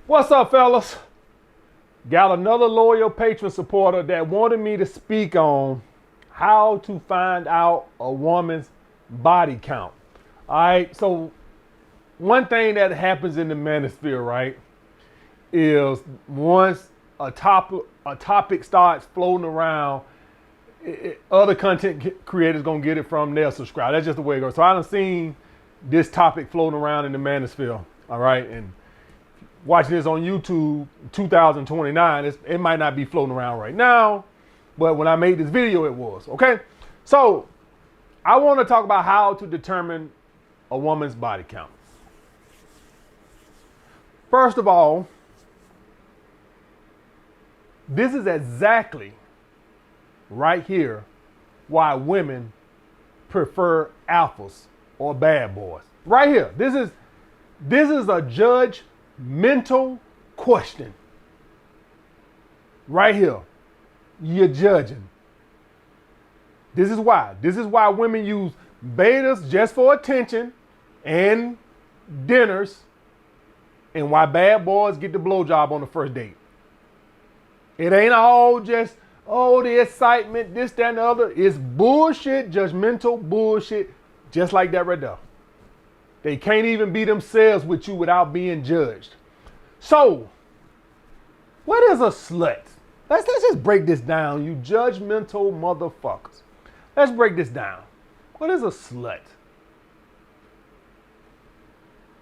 What's up, fellas? Got another loyal patron supporter that wanted me to speak on how to find out a woman's body count. All right, so one thing that happens in the manosphere, right, is once a topic starts floating around, other content creators gonna get it from their subscribe. That's just the way it goes. So I done seen this topic floating around in the manosphere. All right, and watching this on YouTube 2029, it might not be floating around right now, but when I made this video, it was. Okay, so I want to talk about how to determine a woman's body count. First of all, this is exactly right here why women prefer alphas or bad boys. Right here. This is a judgmental question. Right here. You're judging. This is why. This is why women use betas just for attention and dinners, and why bad boys get the blowjob on the first date. It ain't all just, oh, the excitement, this, that, and the other. It's bullshit, judgmental bullshit, just like that right there. They can't even be themselves with you without being judged. So, what is a slut? Let's just break this down, you judgmental motherfuckers. Let's break this down. What is a slut?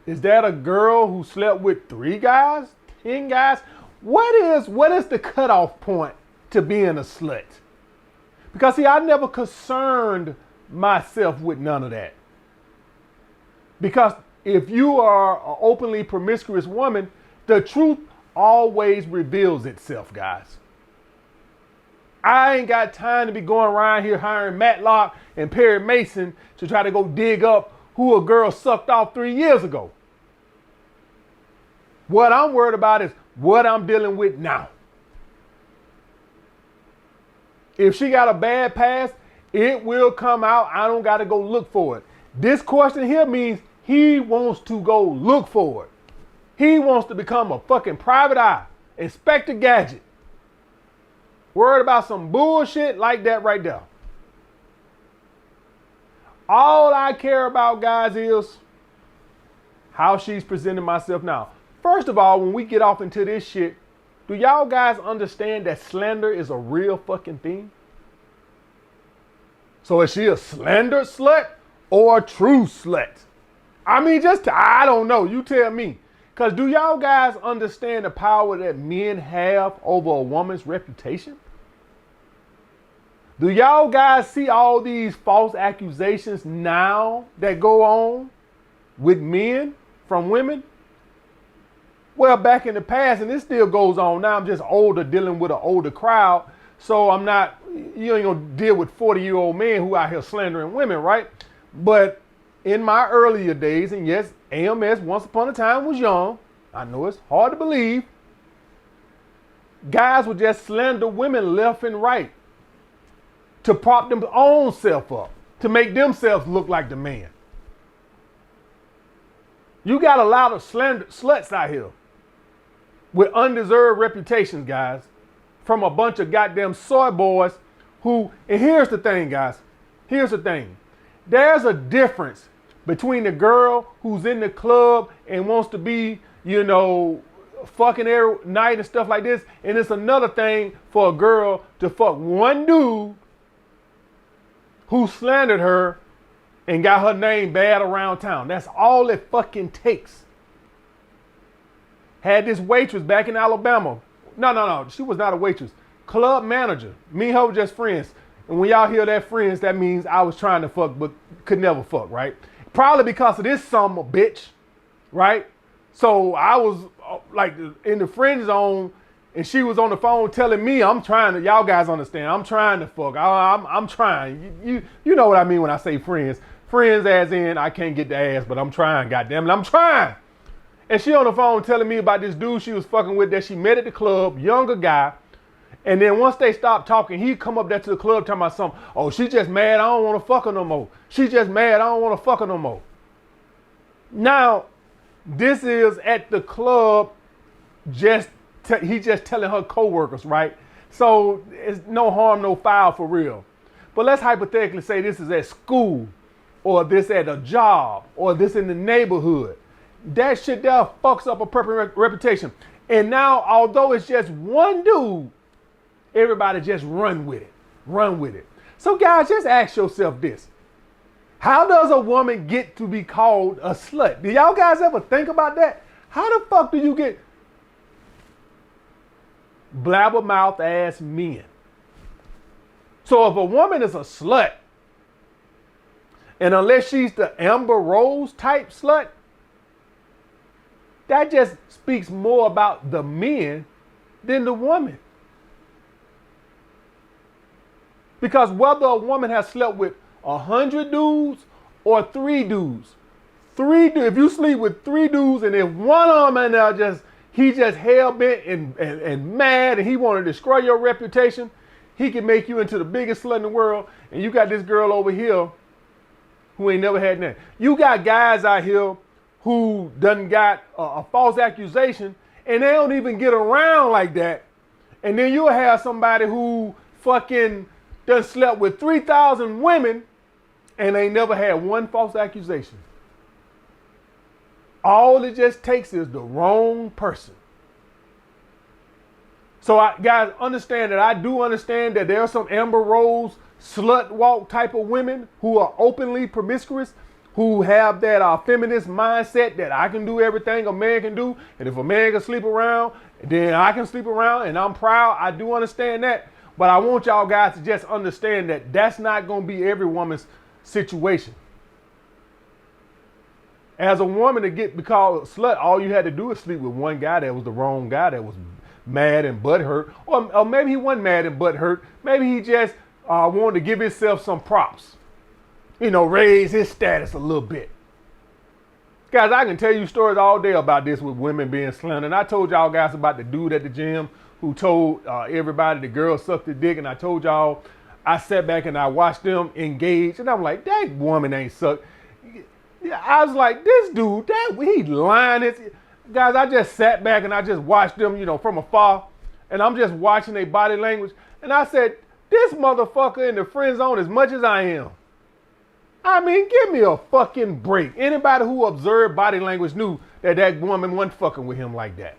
Is that a girl who slept with 3 guys, 10 guys? What is the cutoff point to being a slut? Because see, I never concerned myself with none of that. Because if you are an openly promiscuous woman, the truth always reveals itself, guys. I ain't got time to be going around here hiring Matlock and Perry Mason to try to go dig up who a girl sucked off 3 years ago. What I'm worried about is what I'm dealing with now. If she got a bad past, it will come out. I don't got to go look for it. This question here means he wants to go look for it. He wants to become a fucking private eye, Inspector Gadget. Worried about some bullshit like that right there. All I care about, guys, is how she's presenting myself now. First of all, when we get off into this shit, do y'all guys understand that slander is a real fucking thing? So is she a slander slut or a true slut? I mean, I don't know. You tell me. Because do y'all guys understand the power that men have over a woman's reputation? Do y'all guys see all these false accusations now that go on with men from women? Well, back in the past, and this still goes on now, I'm just older, dealing with an older crowd. So you ain't gonna deal with 40-year-old men who out here slandering women, right? But in my earlier days, and yes, AMS once upon a time was young. I know it's hard to believe. Guys would just slander women left and right to prop them own self up, to make themselves look like the man. You got a lot of slander sluts out here with undeserved reputations, guys, from a bunch of goddamn soy boys who, and here's the thing, guys. Here's the thing. There's a difference between the girl who's in the club and wants to be, fucking every night and stuff like this, and it's another thing for a girl to fuck one dude who slandered her and got her name bad around town. That's all it fucking takes. Had this waitress back in Alabama. No. She was not a waitress. Club manager. Me and her were just friends. And when y'all hear that friends, that means I was trying to fuck but could never fuck, right? Probably because of this son of a bitch, right? So I was like in the friend zone, and she was on the phone telling me, I'm trying to, y'all guys understand, I'm trying to fuck. I'm trying. You know what I mean when I say friends. Friends as in I can't get the ass, but I'm trying, goddamn it, I'm trying. And she on the phone telling me about this dude she was fucking with that she met at the club, younger guy. And then once they stopped talking, he'd come up there to the club talking about something. Oh, she just mad, I don't want to fuck her no more. She just mad, I don't want to fuck her no more. Now, this is at the club just he just telling her coworkers, right? So it's no harm, no foul for real. But let's hypothetically say this is at school, or this at a job, or this in the neighborhood. That shit there fucks up a perfect reputation. And now, although it's just one dude, everybody just run with it. Run with it. So guys, just ask yourself this. How does a woman get to be called a slut? Do y'all guys ever think about that? How the fuck do you get blabbermouth ass men? So if a woman is a slut, and unless she's the Amber Rose type slut, that just speaks more about the men than the woman. Because whether a woman has slept with 100 dudes or 3 dudes, if you sleep with 3 dudes and if one of them in there he just hell bent and mad and he want to destroy your reputation, he can make you into the biggest slut in the world. And you got this girl over here who ain't never had nothing. You got guys out here who done got a false accusation and they don't even get around like that. And then you'll have somebody who fucking done slept with 3,000 women and they never had one false accusation. All it just takes is the wrong person. So guys, understand that I do understand that there are some Amber Rose slut walk type of women who are openly promiscuous, who have that feminist mindset that I can do everything a man can do. And if a man can sleep around, then I can sleep around and I'm proud. I do understand that. But I want y'all guys to just understand that that's not going to be every woman's situation. As a woman to get be called a slut, all you had to do is sleep with one guy that was the wrong guy, that was mad and butthurt. Or maybe he wasn't mad and butthurt. Maybe he just wanted to give himself some props. You know, raise his status a little bit. Guys, I can tell you stories all day about this with women being slandered. And I told y'all guys about the dude at the gym who told everybody the girl sucked his dick. And I told y'all, I sat back and I watched them engage. And I'm like, that woman ain't sucked. I was like, this dude, he lying. Guys, I just sat back and I just watched them, you know, from afar. And I'm just watching their body language. And I said, this motherfucker in the friend zone as much as I am. I mean, give me a fucking break. Anybody who observed body language knew that woman wasn't fucking with him like that.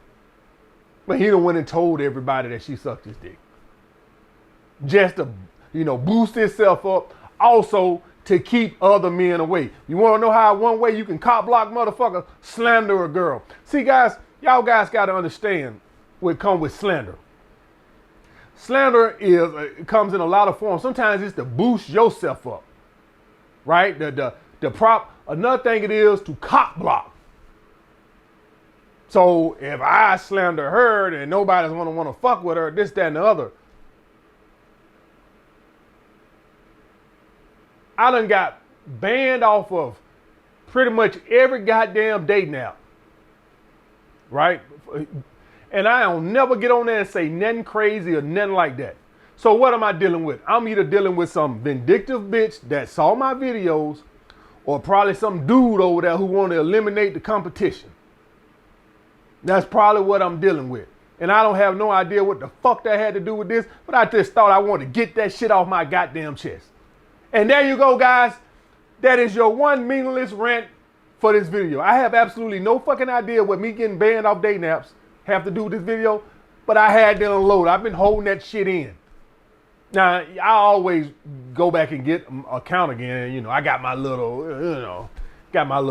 But he done went and told everybody that she sucked his dick. Just to, you know, boost himself up. Also, to keep other men away. You want to know how one way you can cop block motherfucker? Slander a girl. See, guys, y'all guys got to understand what comes with slander. Slander it comes in a lot of forms. Sometimes it's to boost yourself up. Right? Another thing it is to cop block. So if I slander her, then nobody's gonna want to fuck with her, this, that, and the other. I done got banned off of pretty much every goddamn dating app. Right? And I don't never get on there and say nothing crazy or nothing like that. So what am I dealing with? I'm either dealing with some vindictive bitch that saw my videos or probably some dude over there who want to eliminate the competition. That's probably what I'm dealing with. And I don't have no idea what the fuck that had to do with this, but I just thought I wanted to get that shit off my goddamn chest. And there you go, guys. That is your one meaningless rant for this video. I have absolutely no fucking idea what me getting banned off dating apps have to do with this video, but I had to unload. I've been holding that shit in. Now, I always go back and get an account again. You know, I got my little,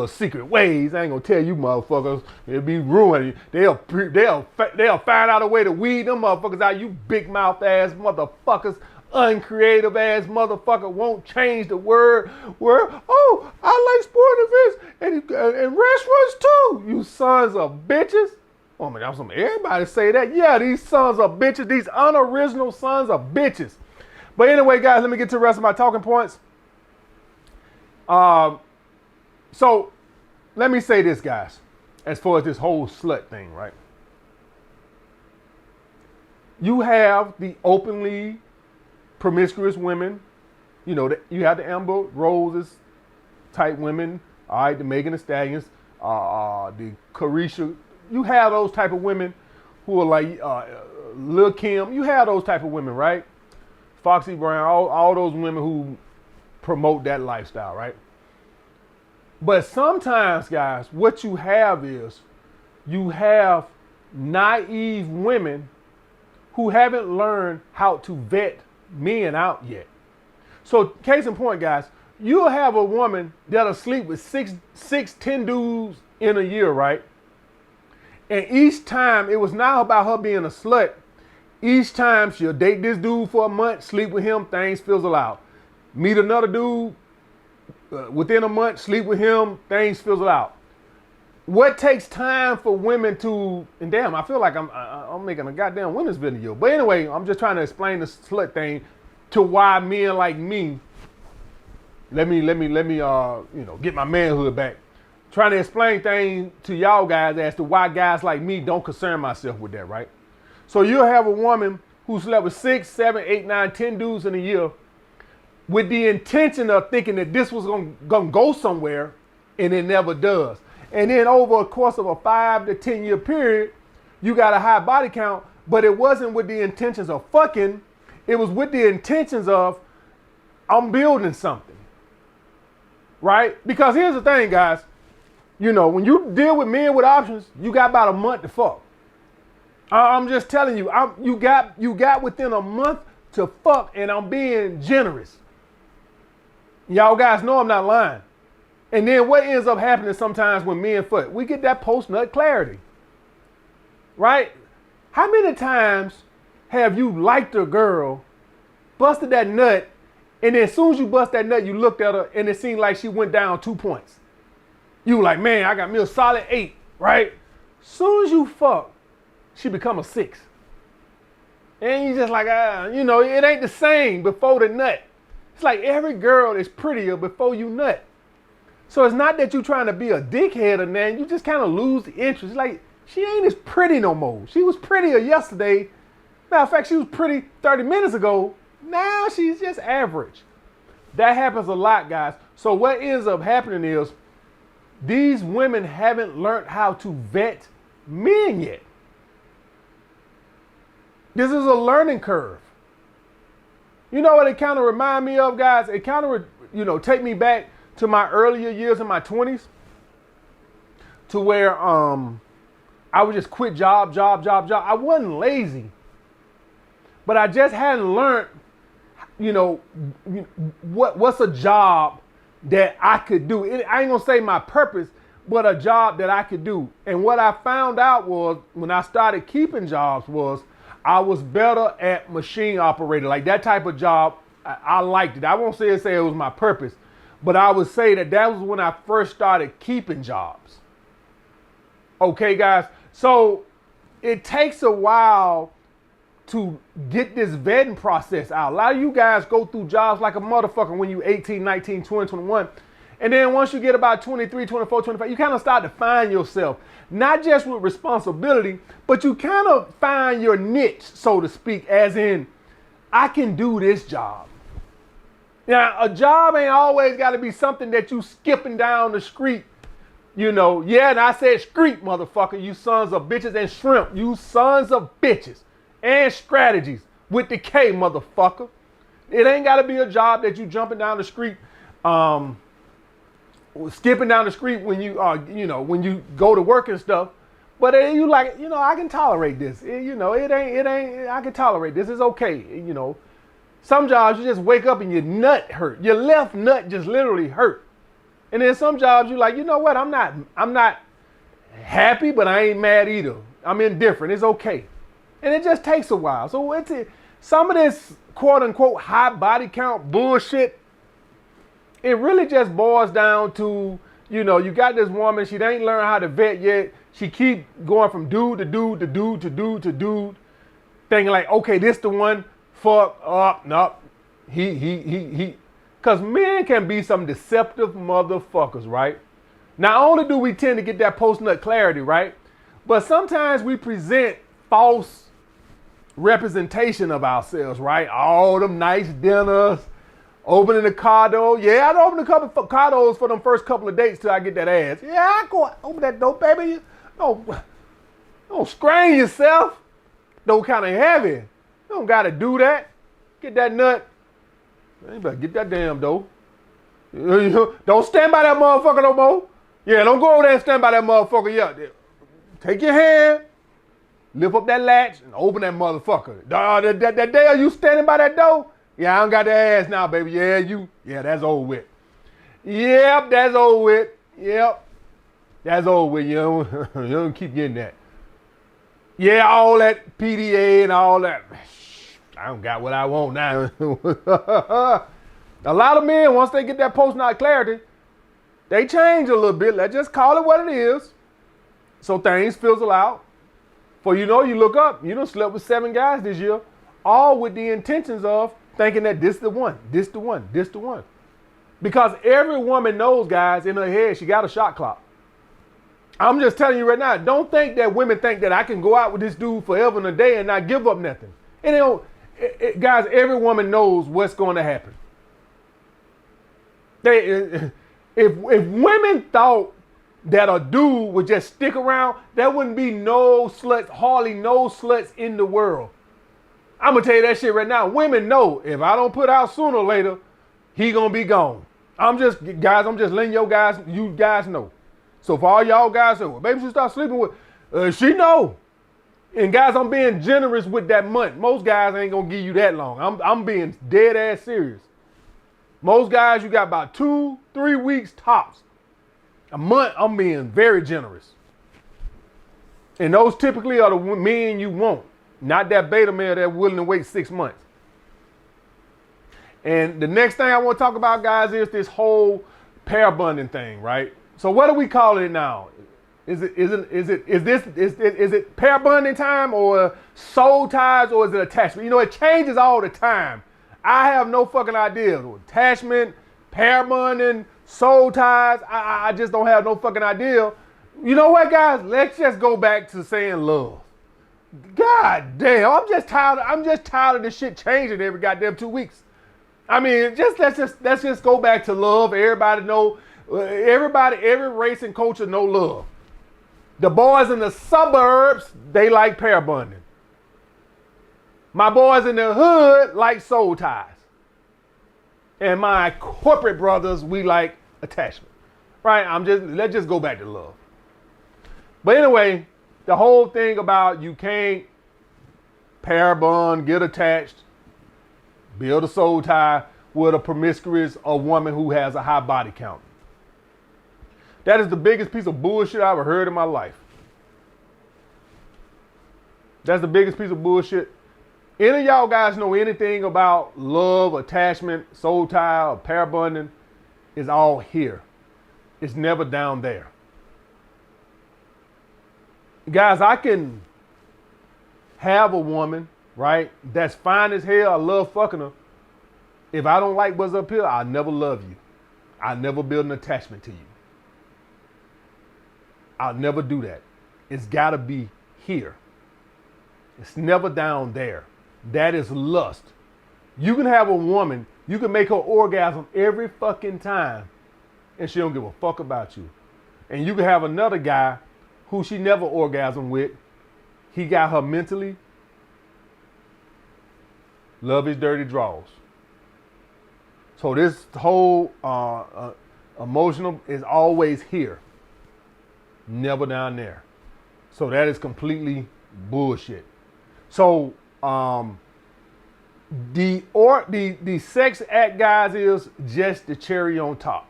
secret ways. I ain't gonna tell you motherfuckers. It'll be ruined. They'll find out a way to weed them motherfuckers out. You big mouth ass motherfuckers, uncreative ass motherfucker won't change the word. Oh, I like sporting events and restaurants too. You sons of bitches. Oh man, everybody say that. Yeah, these sons of bitches, these unoriginal sons of bitches. But anyway, guys, let me get to the rest of my talking points. So let me say this, guys, as far as this whole slut thing, right? You have the openly promiscuous women, you know, you have the Amber Roses type women, all right, the Megan Thee Stallions, the Carisha. You have those type of women who are like Lil Kim. You have those type of women, right? Foxy Brown, all those women who promote that lifestyle, right? But sometimes, guys, what you have is you have naive women who haven't learned how to vet men out yet. So, case in point, guys, you'll have a woman that'll sleep with 10 dudes in a year, right? And each time, it was not about her being a slut. Each time she'll date this dude for a month, sleep with him, things fizzle out. Meet another dude, within a month, sleep with him, things fizzle out. What takes time for women to, and damn, I feel like I'm making a goddamn women's video. But anyway, I'm just trying to explain the slut thing to why men like me, let me get my manhood back. Trying to explain things to y'all guys as to why guys like me don't concern myself with that, right? So you'll have a woman who slept with 6, 7, 8, 9, 10 dudes in a year with the intention of thinking that this was gonna go somewhere, and it never does. And then over a course of a 5 to 10 year period, you got a high body count, but it wasn't with the intentions of fucking. It was with the intentions of, I'm building something, right? Because here's the thing, guys. You know, when you deal with men with options, you got about a month to fuck. I'm just telling you, you got within a month to fuck, and I'm being generous. Y'all guys know I'm not lying. And then what ends up happening sometimes when men fuck, we get that post-nut clarity, right? How many times have you liked a girl, busted that nut, and then as soon as you bust that nut, you looked at her and it seemed like she went down 2 points. You were like, man, I got me a solid 8, right? Soon as you fuck, she become a 6. And you just like, it ain't the same before the nut. It's like every girl is prettier before you nut. So it's not that you're trying to be a dickhead or nothing. You just kind of lose the interest. It's like, she ain't as pretty no more. She was prettier yesterday. Matter of fact, she was pretty 30 minutes ago. Now she's just average. That happens a lot, guys. So what ends up happening is these women haven't learned how to vet men yet. This is a learning curve. You know what it kind of remind me of, guys? It kind of, take me back to my earlier years in my 20s, to where I would just quit job. I wasn't lazy, but I just hadn't learned, what's a job that I could do. I ain't gonna say my purpose, but a job that I could do. And what I found out was, when I started keeping jobs, was I was better at machine operator. Like that type of job, I liked it. I won't say it was my purpose, but I would say that was when I first started keeping jobs. Okay, guys? So it takes a while to get this vetting process out. A lot of you guys go through jobs like a motherfucker when you're 18, 19, 20, 21. And then once you get about 23, 24, 25, you kind of start to find yourself. Not just with responsibility, but you kind of find your niche, so to speak, as in, I can do this job. Now, a job ain't always got to be something that you skipping down the street. And I said street, motherfucker, you sons of bitches, and shrimp, you sons of bitches, and strategies with the K, motherfucker. It ain't got to be a job that you jumping down the street, skipping down the street when you when you go to work and stuff. But you like, I can tolerate this. It ain't, I can tolerate this. It's okay. Some jobs you just wake up and your nut hurt. Your left nut just literally hurt. And then some jobs you like, you know what? I'm not happy, but I ain't mad either. I'm indifferent. It's okay. And it just takes a while. So some of this quote unquote high body count bullshit, it really just boils down to, you got this woman, she ain't learned how to vet yet. She keep going from dude to dude to dude to dude to dude, thinking like, okay, this the one, fuck up, nope. He. Because men can be some deceptive motherfuckers, right? Not only do we tend to get that post-nut clarity, right? But sometimes we present false representation of ourselves, right? All them nice dinners, opening the car door. Yeah, I'd open a couple of car doors for them first couple of dates till I get that ass. Yeah, I go open that door, baby. No Don't strain yourself. Though kind of heavy. You don't got to do that. Get that nut. You better get that damn dough. Don't stand by that motherfucker no more. Yeah, don't go over there and stand by that motherfucker. Yeah, take your hand, lift up that latch, and open that motherfucker. That day you standing by that door? Yeah, I don't got the ass now, baby. Yeah, that's over with. Yep, that's over with. Yep, that's over with. You don't keep getting that. Yeah, all that PDA and all that. I don't got what I want now. A lot of men, once they get that post-nut clarity, they change a little bit. Let's just call it what it is. So things fizzle out. For you know, you look up, you done slept with 7 guys this year, all with the intentions of thinking that this the one, this the one, this the one. Because every woman knows, guys, in her head, she got a shot clock. I'm just telling you right now, don't think that women think that I can go out with this dude forever and a day and not give up nothing. And they don't, guys, every woman knows what's going to happen. If women thought that a dude would just stick around, there wouldn't be no sluts, hardly no sluts in the world. I'm gonna tell you that shit right now. Women know if I don't put out sooner or later, he gonna be gone. I'm just letting you guys know. So for all y'all guys say, well, maybe she start sleeping with, she know. And guys, I'm being generous with that month. Most guys ain't gonna give you that long. I'm being dead ass serious. Most guys, you got about 2-3 weeks tops. A month, I'm being very generous. And those typically are the men you want, not that beta male that's willing to wait 6 months. And the next thing I want to talk about, guys, is this whole pair bonding thing, right? So what do we call it now? Is it pair bonding time or soul ties or is it attachment? You know, it changes all the time. I have no fucking idea. Attachment, pair bonding, soul ties. I just don't have no fucking idea. You know what, guys? Let's just go back to saying love. God damn, I'm just tired of this shit changing every goddamn 2 weeks. I mean, let's just go back to love. Everybody know. Every race and culture know love. The boys in the suburbs, they like pair bonding. My boys in the hood like soul ties. And my corporate brothers, we like attachment. Right? Let's just go back to love. But anyway, the whole thing about you can't pair bond, get attached, build a soul tie with a promiscuous or woman who has a high body count. That is the biggest piece of bullshit I've ever heard in my life. That's the biggest piece of bullshit. Any of y'all guys know anything about love, attachment, soul tie, or pair bonding? It's all here. It's never down there. Guys, I can have a woman, right, that's fine as hell. I love fucking her. If I don't like what's up here, I'll never love you. I'll never build an attachment to you. I'll never do that. It's got to be here. It's never down there. That is lust. You can have a woman, you can make her orgasm every fucking time, and she don't give a fuck about you. And you can have another guy who she never orgasmed with. He got her mentally. Love his dirty draws. So this whole emotional is always here. Never down there. So that is completely bullshit. So the sex act, guys, is just the cherry on top.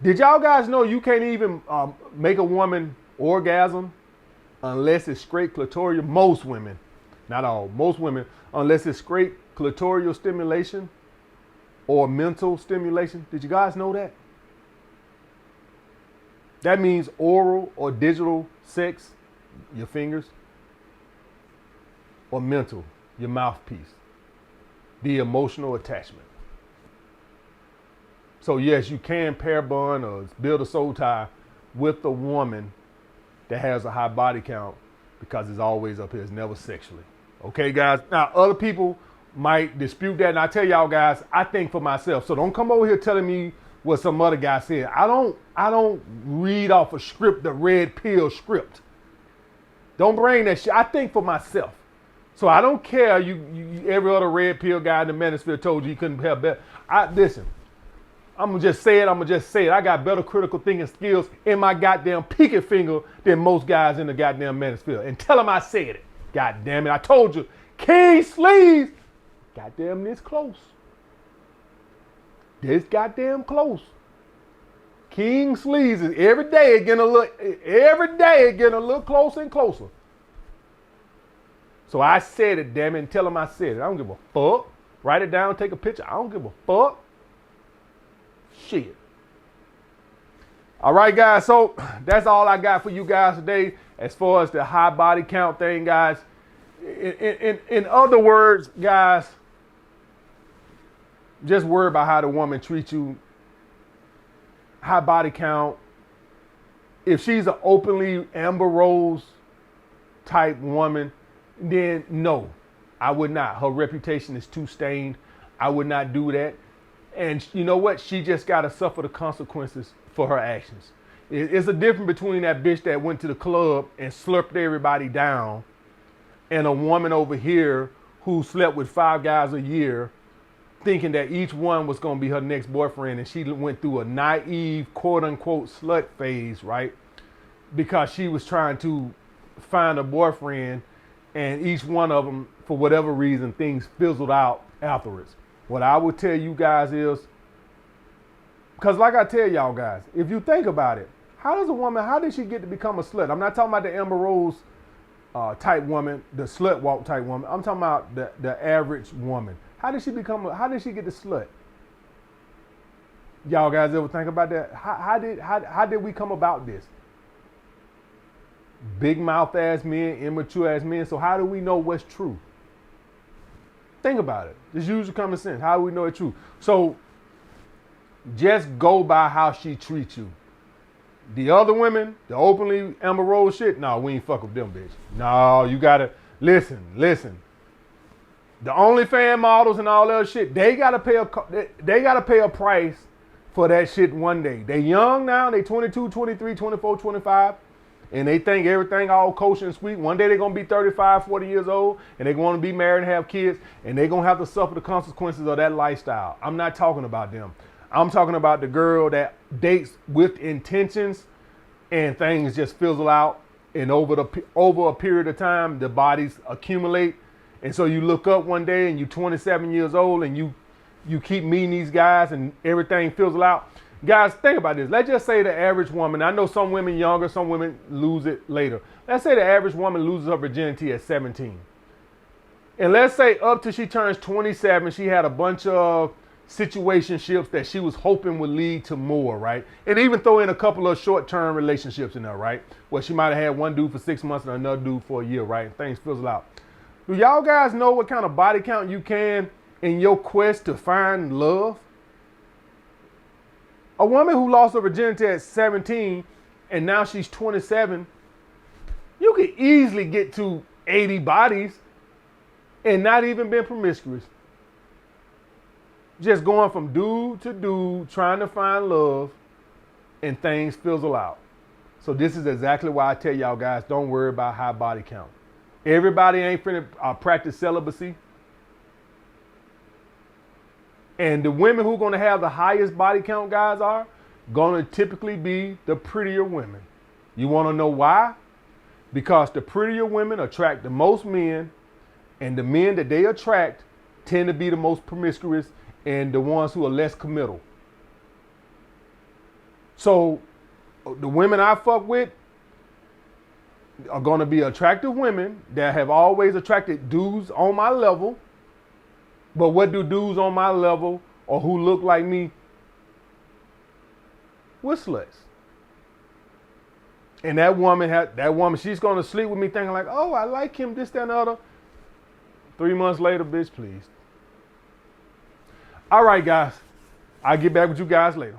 Did y'all guys know you can't even make a woman orgasm unless it's straight clitoral? Most women, not all, most women, unless it's straight clitoral stimulation or mental stimulation. Did you guys know that? That means oral or digital sex, your fingers, or mental, your mouthpiece, the emotional attachment. So yes, you can pair bond or build a soul tie with a woman that has a high body count because it's always up here. It's never sexually. Okay, guys? Now, other people might dispute that, and I tell y'all guys, I think for myself. So don't come over here telling me what some other guy said. I don't read off a script, the red pill script. Don't bring that shit. I think for myself. So I don't care. Every other red pill guy in the manosphere told you couldn't have better. Listen. I'm gonna just say it. I got better critical thinking skills in my goddamn pinky finger than most guys in the goddamn manosphere. And tell them I said it. God damn it. I told you. King Sleeves. Goddamn this close. This goddamn close. King Sleeves is every day getting a little closer and closer. So I said it, damn it, and tell them I said it. I don't give a fuck. Write it down, take a picture. I don't give a fuck. Shit. All right, guys. So that's all I got for you guys today as far as the high body count thing, guys. In other words, guys, just worry about how the woman treats you. High body count. If she's an openly Amber Rose type woman, then no, I would not. Her reputation is too stained. I would not do that. And you know what? She just got to suffer the consequences for her actions. It's a difference between that bitch that went to the club and slurped everybody down and a woman over here who slept with 5 guys a year thinking that each one was going to be her next boyfriend. And she went through a naive, quote unquote, slut phase, right? Because she was trying to find a boyfriend and each one of them, for whatever reason, things fizzled out afterwards. What I would tell you guys is, because like I tell y'all guys, if you think about it, how did she get to become a slut? I'm not talking about the Amber Rose type woman, the slut walk type woman. I'm talking about the average woman. How did she get the slut? Y'all guys ever think about that? How did we come about this? Big mouth ass men, immature ass men. So how do we know what's true? Think about it. Just use your common sense. How do we know it's true? So just go by how she treats you. The other women, the openly Amber Rose shit, no, we ain't fuck with them, bitch. No, you gotta listen. The OnlyFans models and all that shit, they gotta pay a price for that shit one day. They young now, they 22, 23, 24, 25. And they think everything all kosher and sweet. One day they're going to be 35, 40 years old, and they're going to be married and have kids, and they're going to have to suffer the consequences of that lifestyle. I'm not talking about them. I'm talking about the girl that dates with intentions and things just fizzle out, and over a period of time, the bodies accumulate. And so you look up one day and you're 27 years old and you keep meeting these guys and everything fizzle out. Guys, think about this. Let's just say the average woman, I know some women younger, some women lose it later. Let's say the average woman loses her virginity at 17. And let's say up till she turns 27, she had a bunch of situationships that she was hoping would lead to more, right? And even throw in a couple of short-term relationships in there, right? Where she might have had one dude for 6 months and another dude for a year, right? And things fizzle out. Do y'all guys know what kind of body count you can in your quest to find love? A woman who lost her virginity at 17 and now she's 27, you could easily get to 80 bodies and not even been promiscuous. Just going from dude to dude, trying to find love, and things fizzle out. So this is exactly why I tell y'all guys, don't worry about high body count. Everybody ain't finna practice celibacy. And the women who are going to have the highest body count, guys, are going to typically be the prettier women. You want to know why? Because the prettier women attract the most men, and the men that they attract tend to be the most promiscuous and the ones who are less committal. So the women I fuck with are going to be attractive women that have always attracted dudes on my level. But what do dudes on my level or who look like me? We're sluts. And that woman, she's going to sleep with me thinking like, oh, I like him, this, that, and the other. 3 months later, bitch, please. All right, guys. I'll get back with you guys later.